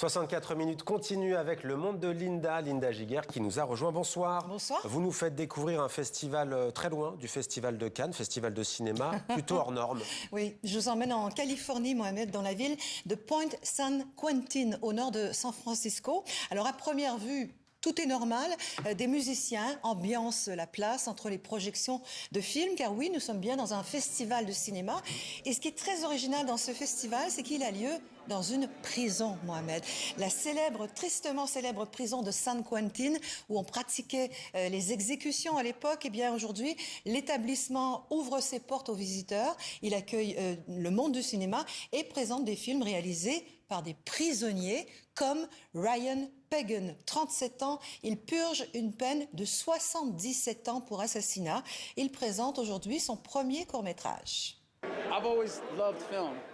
64 minutes continue avec le monde de Linda Giguère qui nous a rejoint. Bonsoir. Bonsoir. Vous nous faites découvrir un festival très loin du festival de Cannes, festival de cinéma, plutôt hors norme. Oui, je vous emmène en Californie, Mohamed, dans la ville de Point San Quentin, au nord de San Francisco. Alors, à première vue, tout est normal. Des musiciens ambiancent la place entre les projections de films, car oui, nous sommes bien dans un festival de cinéma. Et ce qui est très original dans ce festival, c'est qu'il a lieu dans une prison, Mohamed. La tristement célèbre prison de San Quentin, où on pratiquait les exécutions à l'époque. Eh bien, aujourd'hui, l'établissement ouvre ses portes aux visiteurs. Il accueille le monde du cinéma et présente des films réalisés par des prisonniers comme Ryan Pagan, 37 ans. Il purge une peine de 77 ans pour assassinat. Il présente aujourd'hui son premier court-métrage.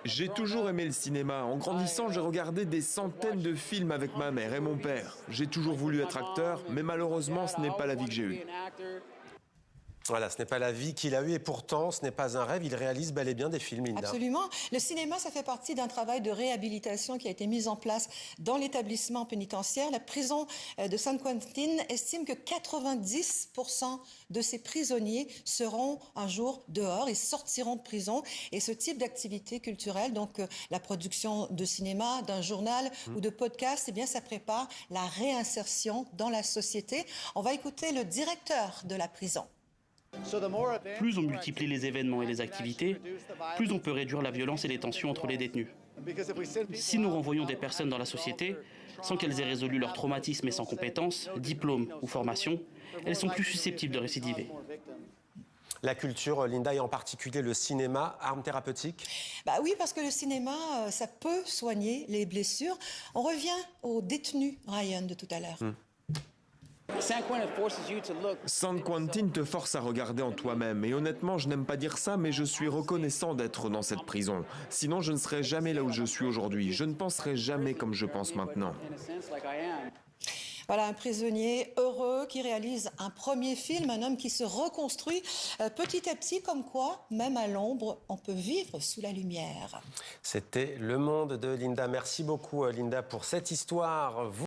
J'ai toujours aimé le cinéma. En grandissant, j'ai regardé des centaines de films avec ma mère et mon père. J'ai toujours voulu être acteur, mais malheureusement, ce n'est pas la vie que j'ai eue. Voilà, ce n'est pas la vie qu'il a eue et pourtant, ce n'est pas un rêve. Il réalise bel et bien des films, Linda. Absolument. Le cinéma, ça fait partie d'un travail de réhabilitation qui a été mis en place dans l'établissement pénitentiaire. La prison de San Quentin estime que 90% de ces prisonniers seront un jour dehors et sortiront de prison. Et ce type d'activité culturelle, donc la production de cinéma, d'un journal ou de podcast, eh bien, ça prépare la réinsertion dans la société. On va écouter le directeur de la prison. Plus on multiplie les événements et les activités, plus on peut réduire la violence et les tensions entre les détenus. Si nous renvoyons des personnes dans la société, sans qu'elles aient résolu leur traumatisme et sans compétences, diplôme ou formation, elles sont plus susceptibles de récidiver. La culture, Linda, et en particulier le cinéma, arme thérapeutique? Bah oui, parce que le cinéma, ça peut soigner les blessures. On revient au détenu Ryan de tout à l'heure. San Quentin te force à regarder en toi-même. Et honnêtement, je n'aime pas dire ça, mais je suis reconnaissant d'être dans cette prison. Sinon, je ne serais jamais là où je suis aujourd'hui. Je ne penserais jamais comme je pense maintenant. Voilà, un prisonnier heureux qui réalise un premier film, un homme qui se reconstruit petit à petit, comme quoi, même à l'ombre, on peut vivre sous la lumière. C'était Le Monde de Linda. Merci beaucoup, Linda, pour cette histoire.